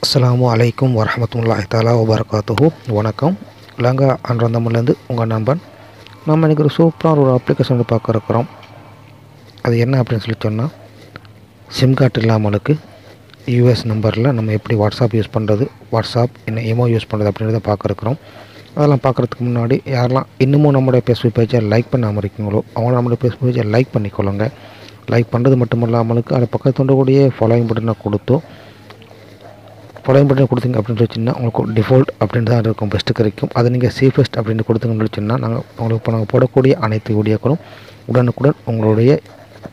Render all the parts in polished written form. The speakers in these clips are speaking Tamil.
அஸ்ஸலாமு அலைக்கும் வரஹ்மத்துல்லாஹி தஆலா வபரகாத்துஹு. வணக்கம். லங்கா அன்றந்தமிழ்லேருந்து உங்கள் நண்பன். நம்ம இன்றைக்கி ஒரு சூப்பரான ஒரு அப்ளிகேஷன் வந்து பார்க்க இருக்கிறோம். அது என்ன அப்படின்னு சொல்லி சொன்னால், சிம் கார்டு இல்லாமலுக்கு யூஎஸ் நம்பரில் நம்ம எப்படி வாட்ஸ்அப் யூஸ் பண்ணுறது, வாட்ஸ்அப் என்ன எமோ யூஸ் பண்ணுறது அப்படின்றத பார்க்க இருக்கிறோம். அதெல்லாம் பார்க்குறதுக்கு முன்னாடி யாரெல்லாம் இன்னமும் நம்மளுடைய ஃபேஸ்புக் பேஜை லைக் பண்ணாமல் இருக்கீங்களோ அவங்க நம்மளுடைய ஃபேஸ்புக் பேஜை லைக் பண்ணிக்கொள்ளுங்க. லைக் பண்ணுறது மட்டும் இல்லாமலுக்கு அதை பக்கத்து கூடிய ஃபாலோயிங் பட்டனை ஃபாலோயிங் பட்டன் கொடுத்தீங்க அப்படின்னு சொல்லிச்சுன்னா உங்களுக்கு டிஃபால்ட் அப்படின்னு தான் இருக்கும், பெஸ்ட்டு கிடைக்கும். அதை நீங்கள் சேஃபஸ்ட் அப்படின்னு கொடுத்தீங்கன்னு சொல்லிச்சுன்னா நாங்கள் போடக்கூடிய அனைத்து வீடியோக்களும் உடனுக்குடன் உங்களுடைய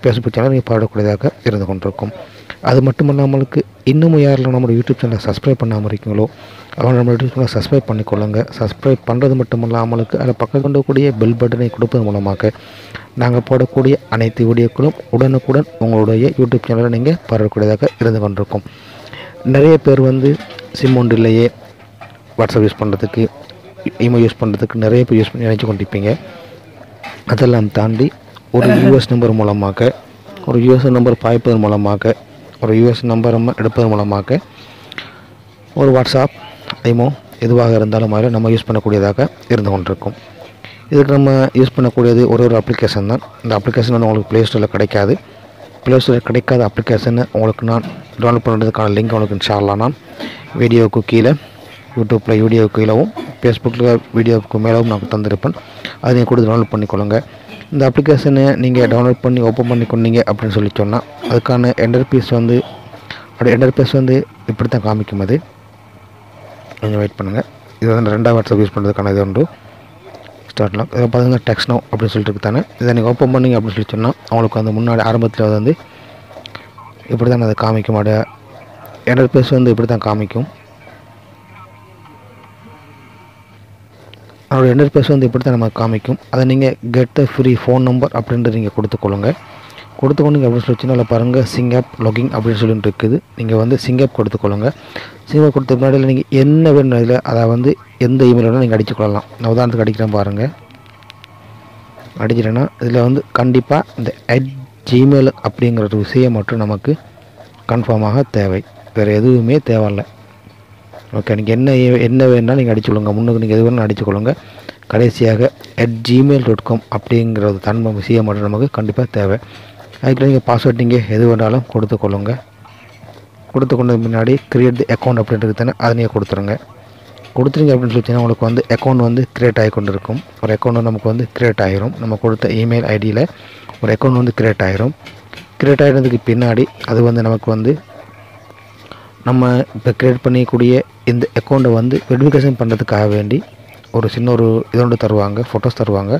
ஃபேஸ்புக் சேனல் நீங்கள் பாடக்கூடியதாக இருந்து கொண்டிருக்கும். அது மட்டும் இல்லாமலுக்கு இன்னமும் யாரெல்லாம் நம்மளோட யூடியூப் சேனலை சப்ஸ்கிரைப் பண்ணாமல் இருக்கீங்களோ அவங்க நம்ம யூடியூப் சேனலை சப்ஸ்கிரைப் பண்ணிக்கொள்ளுங்க. சப்ஸ்கிரைப் பண்ணுறது மட்டும் இல்லாமலுக்கு அதில் பக்கத்தில் கொண்டக்கூடிய பெல் பட்டனை கொடுப்பது மூலமாக நாங்கள் போடக்கூடிய அனைத்து வீடியோக்களும் உடனுக்குடன் உங்களுடைய யூடியூப் சேனலை நீங்கள் பாடக்கூடியதாக இருந்து கொண்டிருக்கும். நிறைய பேர் வந்து சிம் ஒன்று இல்லையே வாட்ஸ்அப் யூஸ் பண்ணுறதுக்கு, இமெயில் யூஸ் பண்ணுறதுக்கு நிறைய பேர் யூஸ் பண்ணி நினச்சி கொண்டிருப்பீங்க. அதெல்லாம் தாண்டி ஒரு யூஎஸ் நம்பர் மூலமாக, ஒரு யூஎஸ் நம்பர் பாய்ப்பதன் மூலமாக, ஒரு யூஎஸ் நம்பர் எடுப்பதன் மூலமாக ஒரு வாட்ஸ்அப் ஐமோ எதுவாக இருந்தாலும் அதில் நம்ம யூஸ் பண்ணக்கூடியதாக இருந்து கொண்டிருக்கும். இதுக்கு நம்ம யூஸ் பண்ணக்கூடியது ஒரு அப்ளிகேஷன் தான். இந்த அப்ளிகேஷன் வந்து உங்களுக்கு ப்ளே ஸ்டோரில் கிடைக்காது. ப்ளே ஸ்டோரில் கிடைக்காத அப்ளிகேஷனை உங்களுக்கு நான் டவுன்லோட் பண்ணுறதுக்கான லிங்க் உங்களுக்கு இன்ஷா அல்லாஹ் நான் வீடியோவுக்கு கீழே, யூடியூப்பில் வீடியோவுக்கு கீழவும், ஃபேஸ்புக்கில் வீடியோவுக்கு மேலவும் நான் தந்திருப்பேன். அதை நீங்கள் கொடுத்து டவுன்லோட் பண்ணிக்கொள்ளுங்க. இந்த அப்ளிகேஷனை நீங்கள் டவுன்லோட் பண்ணி ஓப்பன் பண்ணி கொண்டீங்க அப்படின்னு சொல்லி சொன்னால் அதுக்கான இன்டர்ஃபேஸ் வந்து இப்படி தான் காமிக்கும். அது கொஞ்சம் வெயிட் பண்ணுங்கள். இது வந்து ரெண்டாவது வாட்ஸ்அப் யூஸ் பண்ணுறதுக்கான இது உண்டு. ஸ்டார்ட்லாம் இதை பார்த்தீங்கன்னா டெக்ஸ்ட் நவ் அப்படின்னு சொல்லிட்டு தானே. இதை நீங்கள் ஓப்பன் பண்ணிங்க அப்படின்னு சொல்லி சொன்னால் அவங்களுக்கு அந்த முன்னாடி ஆரம்பத்தில் வந்து இப்படி தான் அதை காமிக்கும். இன்டர்ஃபேஸ் வந்து இப்படி தான் காமிக்கும். அதோட இன்டர்ஃபேஸ் வந்து இப்படி தான் நம்ம காமிக்கும். அதை நீங்கள் get the free phone number அப்படின்ட்டு நீங்கள் கொடுத்துக்கொள்ளுங்க. கொடுத்துக்கொண்டு அப்படின்னு சொல்லி சின்ன பாருங்கள், சிங்கப் லாகிங் அப்படின்னு சொல்லிட்டு இருக்குது. நீங்கள் வந்து சிங்கப் கொடுத்துக்கொள்ளுங்க. சிங்கப் கொடுத்த முன்னாடி நீங்கள் என்ன வேணும் இதில் அதை வந்து எந்த இமெயில் வேணாலும் நீங்கள் அடிச்சுக்கொள்ளலாம். நான் உதாரணத்துக்கு அடிக்கிறேன் பாருங்கள். அடிச்சிட்டேன்னா இதில் வந்து கண்டிப்பாக இந்த @gmail அப்படிங்கிற ஒரு விஷயம் மட்டும் நமக்கு கன்ஃபார்மாக தேவை, வேறு எதுவுமே தேவையில்லை. ஓகே, நீங்கள் என்ன வேணாலும் நீங்கள் அடிச்சுக்கொள்ளுங்க. முன்னுக்கு நீங்கள் எது வேணாலும் அடிச்சுக்கொள்ளுங்க. கடைசியாக @gmail.com அப்படிங்கிற ஒரு தன்மை விஷயம் மட்டும் நமக்கு கண்டிப்பாக தேவை. அதுக்கு நீங்கள் பாஸ்வேர்ட் நீங்கள் எது வேணாலும் கொடுத்துக்கொள்ளுங்க. கொடுத்துக்கொண்டது முன்னாடி கிரியேட் தி அக்கௌண்ட் அப்படின்றது தானே, அதை நீங்கள் கொடுத்துருங்க. கொடுத்துருங்க அப்படின்னு சொல்லிச்சுன்னா உங்களுக்கு வந்து அக்கௌண்ட் வந்து க்ரியேட் ஆகி கொண்டு இருக்கும். ஒரு அக்கௌண்ட் நமக்கு வந்து க்ரியேட் ஆகிரும். நம்ம கொடுத்த இமெயில் ஐடியில் ஒரு அக்கௌண்ட் வந்து க்ரியேட் ஆகிரும். க்ரியேட் ஆகிடுறதுக்கு பின்னாடி அது வந்து நமக்கு வந்து நம்ம இப்போ க்ரியேட் பண்ணிக்கூடிய இந்த அக்கௌண்ட்டை வந்து வெரிஃபிகேஷன் பண்ணுறதுக்காக வேண்டி ஒரு சின்ன ஒரு இதோண்டு தருவாங்க, ஃபோட்டோஸ் தருவாங்க.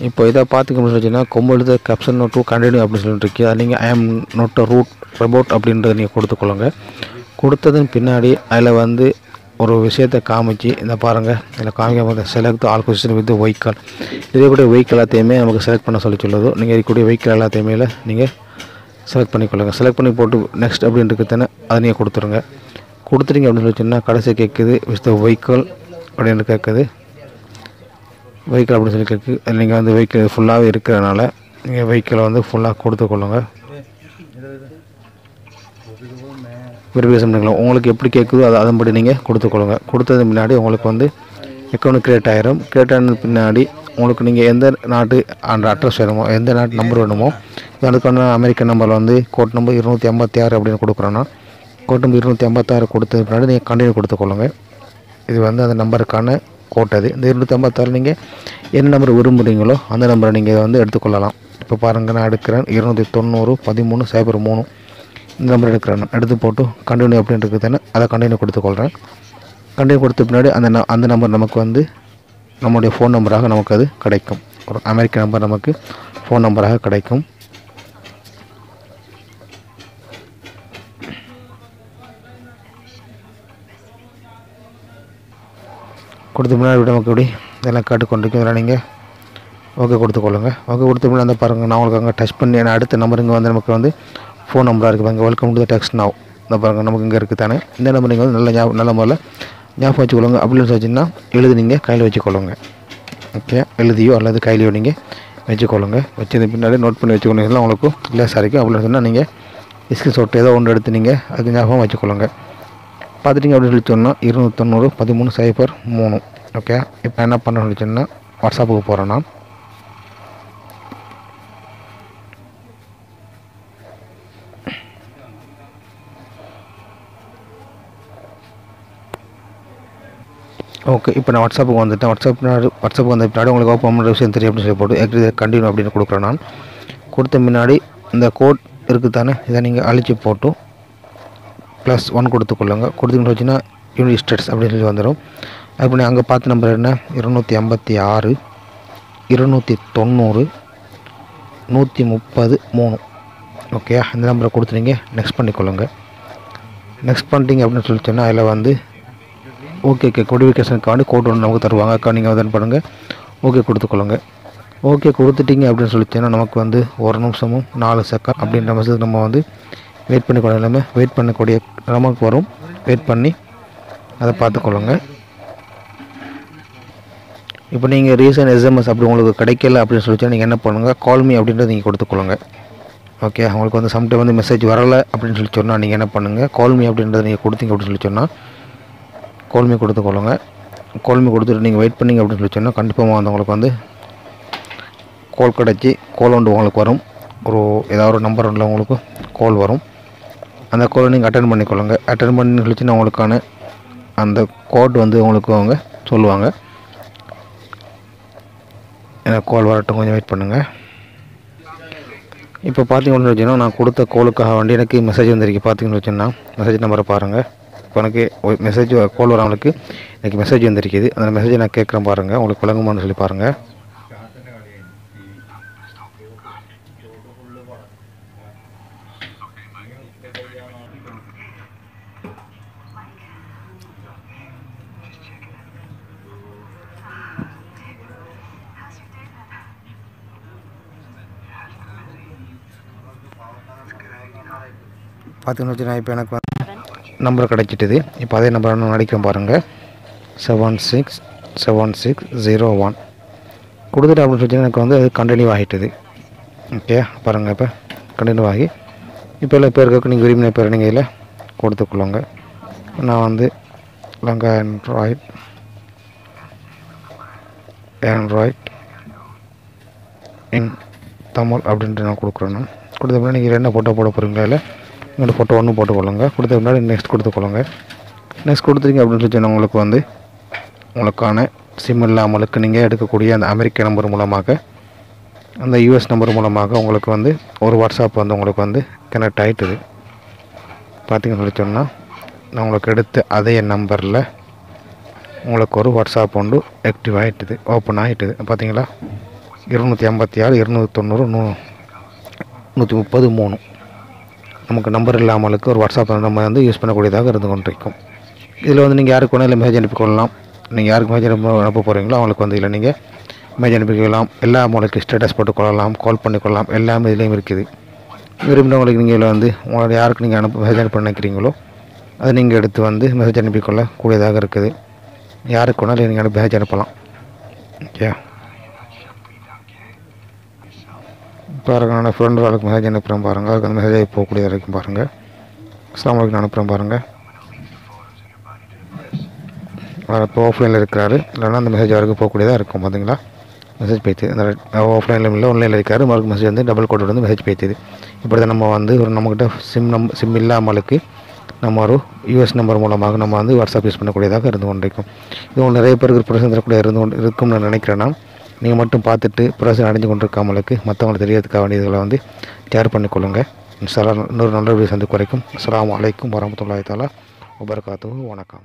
இப்போ இதை பார்த்துக்கணும்னு சொல்லிச்சுன்னா கொம்பெழுத கேப்ஷன் நோட் டூ கண்டினியூ அப்படின்னு சொல்லிட்டு இருக்கு. அது நீங்கள் ஐ ஆம் நோட் அ ரூட் ரோபோட் அப்படின்றத நீங்கள் கொடுத்துக்கொள்ளுங்க. கொடுத்ததன் பின்னாடி அதில் வந்து ஒரு விஷயத்தை காமிச்சு இந்த பாருங்கள், இதில் காமிக்க select all question with vehicle. இதேக்கூடிய வெஹிக்கல் எல்லாத்தையுமே நமக்கு செலக்ட் பண்ண சொல்லி சொல்லுது. நீங்கள் இருக்கக்கூடிய வெஹிக்கல் எல்லாத்தையுமே நீங்கள் செலக்ட் பண்ணிக்கொள்ளுங்க. செலக்ட் பண்ணி போட்டு நெக்ஸ்ட் அப்படின்னு இருக்குதுன்னு அதை நீங்கள் கொடுத்துருங்க. கொடுத்துட்டீங்க அப்படின்னு சொல்லி சொன்னால் கடைசி கேட்குது வித் த வெஹிக்கல் அப்படின்னு கேட்குது. வெஹிக்கல் அப்படின்னு சொல்லி கேட்குது. நீங்கள் வந்து வெஹிக்கல் ஃபுல்லாகவே இருக்கிறதுனால நீங்கள் வெஹிக்கிளை வந்து ஃபுல்லாக கொடுத்துக்கொள்ளுங்க. வெரிஃபிகேஷன் பண்ணிக்கலாம். உங்களுக்கு எப்படி கேட்குதோ அதன்படி நீங்கள் கொடுத்துக்கொள்ளுங்க. கொடுத்தது முன்னாடி உங்களுக்கு வந்து அக்கௌண்ட் க்ரியேட் ஆகிரும். க்ரியேட் ஆனது பின்னாடி உங்களுக்கு நீங்கள் எந்த நாட்டு அந்த அட்ரஸ் வேணுமோ, எந்த நாட்டு நம்பர் வேணுமோ, அதுக்கான அமெரிக்கன் நம்பரில் வந்து கோட் நம்பர் 256 அப்படின்னு கொடுக்குறோன்னா கோட் நம்பர் 256 கொடுத்தது பின்னாடி நீங்கள் கண்டினியூ கொடுத்துக்கொள்ளுங்க. இது வந்து அந்த நம்பருக்கான கோட். அது இந்த 256 நீங்கள் என்ன நம்பர் விரும்புகிறீங்களோ அந்த நம்பரை நீங்கள் வந்து எடுத்துக்கொள்ளலாம். இப்போ பாருங்கள், நான் எடுக்கிறேன் 290 13 03 இந்த நம்பர் எடுக்கிறேன். எடுத்து போட்டு கண்டினியூ அப்படின்னு இருக்குது தானே, அதை கண்டினியூ கொடுத்துக்கொள்கிறேன். கண்டினியூ கொடுத்த பின்னாடி அந்த நம்பர் நமக்கு வந்து நம்முடைய ஃபோன் நம்பராக நமக்கு அது கிடைக்கும். ஒரு அமெரிக்க நம்பர் நமக்கு ஃபோன் நம்பராக கிடைக்கும். கொடுத்த முன்னாடி நமக்கு இப்படி இதெல்லாம் காட்டுக்கொண்டிருக்கும். இதெல்லாம் நீங்கள் ஓகே கொடுத்துக்கொள்ளுங்க. ஓகே கொடுத்த முன்னாடி அந்த பாருங்கள், நான் உங்களுக்கு அங்கே டச் பண்ணி அடுத்த நம்பருங்க வந்து நமக்கு வந்து ஃபோன் நம்பராக இருக்குது. அங்கே welcome to the text now இந்த பாருங்கள் நமக்கு இங்கே இருக்குது தானே. இந்த நம்பர் நீங்கள் வந்து நல்ல முறையில் ஞாபகம் வச்சுக்கொள்ளுங்க. அப்படின்னு வச்சுன்னா எழுதி நீங்கள் கையில் வச்சுக்கொள்ளுங்க. ஓகே, எழுதியோ அல்லது கையிலையோ நீங்கள் வச்சுக்கொள்ளுங்க. வச்சது பின்னாடி நோட் பண்ணி வச்சுக்கொண்டீங்கன்னா உங்களுக்கு லேசாக இருக்கும். அப்படின்னு சொன்னால் நீங்கள் ஸ்க்ரீன்ஷாட் ஏதோ ஒன்று எடுத்து நீங்கள் அதுக்கு ஞாபகம் வச்சுக்கொள்ளுங்க. பார்த்துட்டிங்க அப்படின்னு சொல்லி சொன்னால் 290 13 03. ஓகே, இப்போ என்ன பண்ணுறேன்னு சொல்லி சொன்னால் வாட்ஸ்அப்புக்கு போகிறேன் நான். ஓகே, இப்போ நான் வாட்ஸ்அப்புக்கு வந்துட்டேன். வாட்ஸ்அப்புக்கு வந்த பின்னாடி உங்களுக்கு ஓப்பன் பண்ணுற விஷயம் தெரியும் அப்படின்னு சொல்லி போட்டு கண்டினியூ அப்படின்னு கொடுக்குறேன் நான். கொடுத்த முன்னாடி இந்த கோட் இருக்குது தானே, இதை நீங்கள் அழிச்சு போட்டு +1 கொடுத்துக்கொள்ளுங்க. கொடுத்துக்கிட்டு வச்சுன்னா யூனிட் ஸ்டேட்ஸ் அப்படின்னு சொல்லி வந்துடும். அப்படி அங்கே பார்த்த நம்பர் என்ன 256 290 130 3. ஓகே, அந்த நம்பரை கொடுத்துட்டீங்க. நெக்ஸ்ட் பண்ணிக்கொள்ளுங்க. நெக்ஸ்ட் பண்ணிட்டீங்க அப்படின்னு சொல்லி சொன்னால் அதில் வந்து ஓகே கொடிஃபிகேஷனுக்காண்டி கோட் ஒன்று நமக்கு தருவாங்க. அக்கா நீங்கள் வந்து பண்ணுங்கள், ஓகே கொடுத்துக்கொள்ளுங்க. ஓகே கொடுத்துட்டிங்க அப்படின்னு சொல்லிச்சேன்னா நமக்கு வந்து 1 நிமிஷமும் 4 செகண்ட் அப்படின்ற மெசேஜ் நம்ம வந்து வெயிட் பண்ணிக்கொள்ள எல்லாமே வெயிட் பண்ணக்கூடிய நமக்கு வரும். வெயிட் பண்ணி அதை பார்த்துக்கொள்ளுங்க. இப்போ நீங்கள் ரீசன்ட் SMS அப்படி உங்களுக்கு கிடைக்கல அப்படின்னு சொல்லிச்சா நீங்கள் என்ன பண்ணுங்கள், கால் மீ அப்படின்றத நீங்கள் கொடுத்துக்கொள்ளுங்க. ஓகே, உங்களுக்கு வந்து சம்டைம் வந்து மெசேஜ் வரலை அப்படின்னு சொல்லி சொன்னால் நீங்கள் என்ன பண்ணுங்கள், கால் மீ அப்படின்றத நீங்கள் கொடுத்தீங்க அப்படின்னு சொல்லி சொன்னால் கால் மீ கொடுத்துக்கொள்ளுங்க. கால் மீ கொடுத்துட்டு நீங்கள் வெயிட் பண்ணிங்க அப்படின்னு சொல்லி சொன்னால் கண்டிப்பாக வந்து உங்களுக்கு வந்து கால் கிடச்சி கால் ஒன்று உங்களுக்கு வரும். ஏதாவது ஒரு நம்பர் ஒன்றில் உங்களுக்கு கால் வரும். அந்த காலை நீங்கள் அட்டன் பண்ணிக்கொள்ளுங்க. அட்டன் பண்ணி சொல்லிச்சுன்னா உங்களுக்கான அந்த கோட் வந்து உங்களுக்கு அவங்க சொல்லுவாங்க. எனக்கு கால் வரட்டும், கொஞ்சம் வெயிட் பண்ணுங்கள். இப்போ பார்த்தீங்கன்னு வச்சுன்னா நான் கொடுத்த கோலுக்காக வேண்டி எனக்கு மெசேஜ் வந்திருக்கு. பார்த்தீங்கன்னு வச்சுன்னா மெசேஜ் நம்பரை பாருங்கள். இப்போ எனக்கு மெசேஜ் கால் வரவங்களுக்கு எனக்கு மெசேஜ் வந்திருக்குது. அந்த மெசேஜை நான் கேட்குறேன் பாருங்கள், உங்களுக்கு விளங்குமான்னு சொல்லி பாருங்கள். பார்த்தீங்கன்னு வச்சுன்னா இப்போ எனக்கு நம்பர் கிடச்சிட்டுது. இப்போ அதே நம்பர் நான் அடிக்கிறேன் பாருங்கள், 767601 கொடுத்துட்டு அப்படின்னு சொல்லி எனக்கு வந்து அது கண்டினியூ ஆகிட்டுது. ஓகே பாருங்கள், இப்போ கண்டினியூ ஆகி இப்போ எல்லா பேருக்கு நீங்கள் விரும்பின பேர் நீங்கள் இதில் கொடுத்துக்கொள்ளுங்க. நான் வந்து லங்கா ஆண்ட்ராய்ட் இன் தமிழ் அப்படின்ட்டு நான் கொடுக்குறேன். நான் கொடுத்த பின்னாடி நீங்கள் என்ன ஃபோட்டோ போட போகிறீங்களா, இல்லை உங்களோட ஃபோட்டோ ஒன்று போட்டுக்கொள்ளுங்க. கொடுத்த முன்னாடி நெக்ஸ்ட் கொடுத்துக்கொள்ளுங்க. நெக்ஸ்ட் கொடுத்துருங்க அப்படின்னு சொல்லி சொன்னால் உங்களுக்கு வந்து உங்களுக்கான சிம் இல்லாமலுக்கு நீங்கள் எடுக்கக்கூடிய அந்த அமெரிக்க நம்பர் மூலமாக அந்த US நம்பர் மூலமாக உங்களுக்கு வந்து ஒரு வாட்ஸ்அப் வந்து உங்களுக்கு வந்து கனெக்ட் ஆகிட்டுது. பார்த்தீங்கன்னு சொல்லி சொன்னால் நான் உங்களுக்கு எடுத்த அதே நம்பரில் உங்களுக்கு ஒரு வாட்ஸ்அப் ஒன்று ஆக்டிவ் ஆகிட்டுது, ஓப்பன் ஆகிட்டுது. பார்த்தீங்களா, 256 290 130 3. நமக்கு நம்பர் இல்லாமலுக்கு ஒரு வாட்ஸ்அப் நம்ம வந்து யூஸ் பண்ணக்கூடியதாக இருந்து கொண்டிருக்கும். இதில் வந்து நீங்கள் யாருக்கு வேணால் இல்லை மெசேஜ் அனுப்பிக்கொள்ளலாம். நீங்கள் யாருக்கு மெசேஜ் அனுப்ப போகிறீங்களோ அவங்களுக்கு வந்து இல்லை நீங்கள் மெசேஜ் அனுப்பிக்கலாம். எல்லாம் உங்களுக்கு ஸ்டேட்டஸ் போட்டுக்கொள்ளலாம், கால் பண்ணிக்கொள்ளலாம், எல்லாமே இதுலேயும் இருக்குது. விரும்பினவங்களுக்கு நீங்கள் இதில் வந்து உங்களோட யாருக்கு நீங்கள் மெசேஜ் அனுப்ப நினைக்கிறீங்களோ அதை நீங்கள் எடுத்து வந்து மெசேஜ் அனுப்பிக்கொள்ள கூடியதாக இருக்குது. யாருக்கு வேணாலும் நீங்கள் மெசேஜ் அனுப்பலாம். ஓகே, பாருங்கள், நான் ஃப்ரெண்டு அவளுக்கு மெசேஜ் அனுப்புகிறேன் பாருங்கள். அதுக்கு அந்த மெசேஜ் போகக்கூடிய வரைக்கும் பாருங்கள். அஸ்ஸலாமு அலைக்கும் நான் அனுப்புகிறேன் பாருங்கள். அவர் இப்போ ஆஃப்லைனில் இருக்கிறாரு, இல்லைன்னா அந்த மெசேஜ் வரைக்கும் போகக்கூடியதாக இருக்கும். பார்த்தீங்களா, மெசேஜ் போய்த்து அந்த ஆஃப்லைனில் இல்லை ஆன்லைனில் இருக்காரு. மறுக்கு மெசேஜ் வந்து டபுள் கோட் வந்து மெசேஜ் போய்த்துது. இப்படி தான் நம்ம வந்து ஒரு நம்மக்கிட்ட சிம் இல்லாமலுக்கு நம்ம ஒரு US நம்பர் மூலமாக நம்ம வந்து வாட்ஸ்அப் யூஸ் பண்ணக்கூடியதாக இருந்து கொண்டிருக்கும். இது உங்களுக்கு நிறைய பேருக்கு பிரச்சனை தரக்கூடிய இருக்கும்னு நான் நினைக்கிறேன்னா, நீங்கள் மட்டும் பார்த்துட்டு பிரச்சனை அடைஞ்சு கொண்டிருக்காமலுக்கு மற்றவங்களுக்கு தெரியறதுக்காக வேண்டியதுகளை வந்து ஷேர் பண்ணிக்கொள்ளுங்கள். இன்ஷா அல்லாஹ் இன்னொரு நல்ல வீடியோ சந்திக்கும் வரைக்கும் அஸ்ஸலாமு அலைக்கும் வரஹ்மத்துல்லாஹி தஆலா வபரகாத்துஹு. வணக்கம்.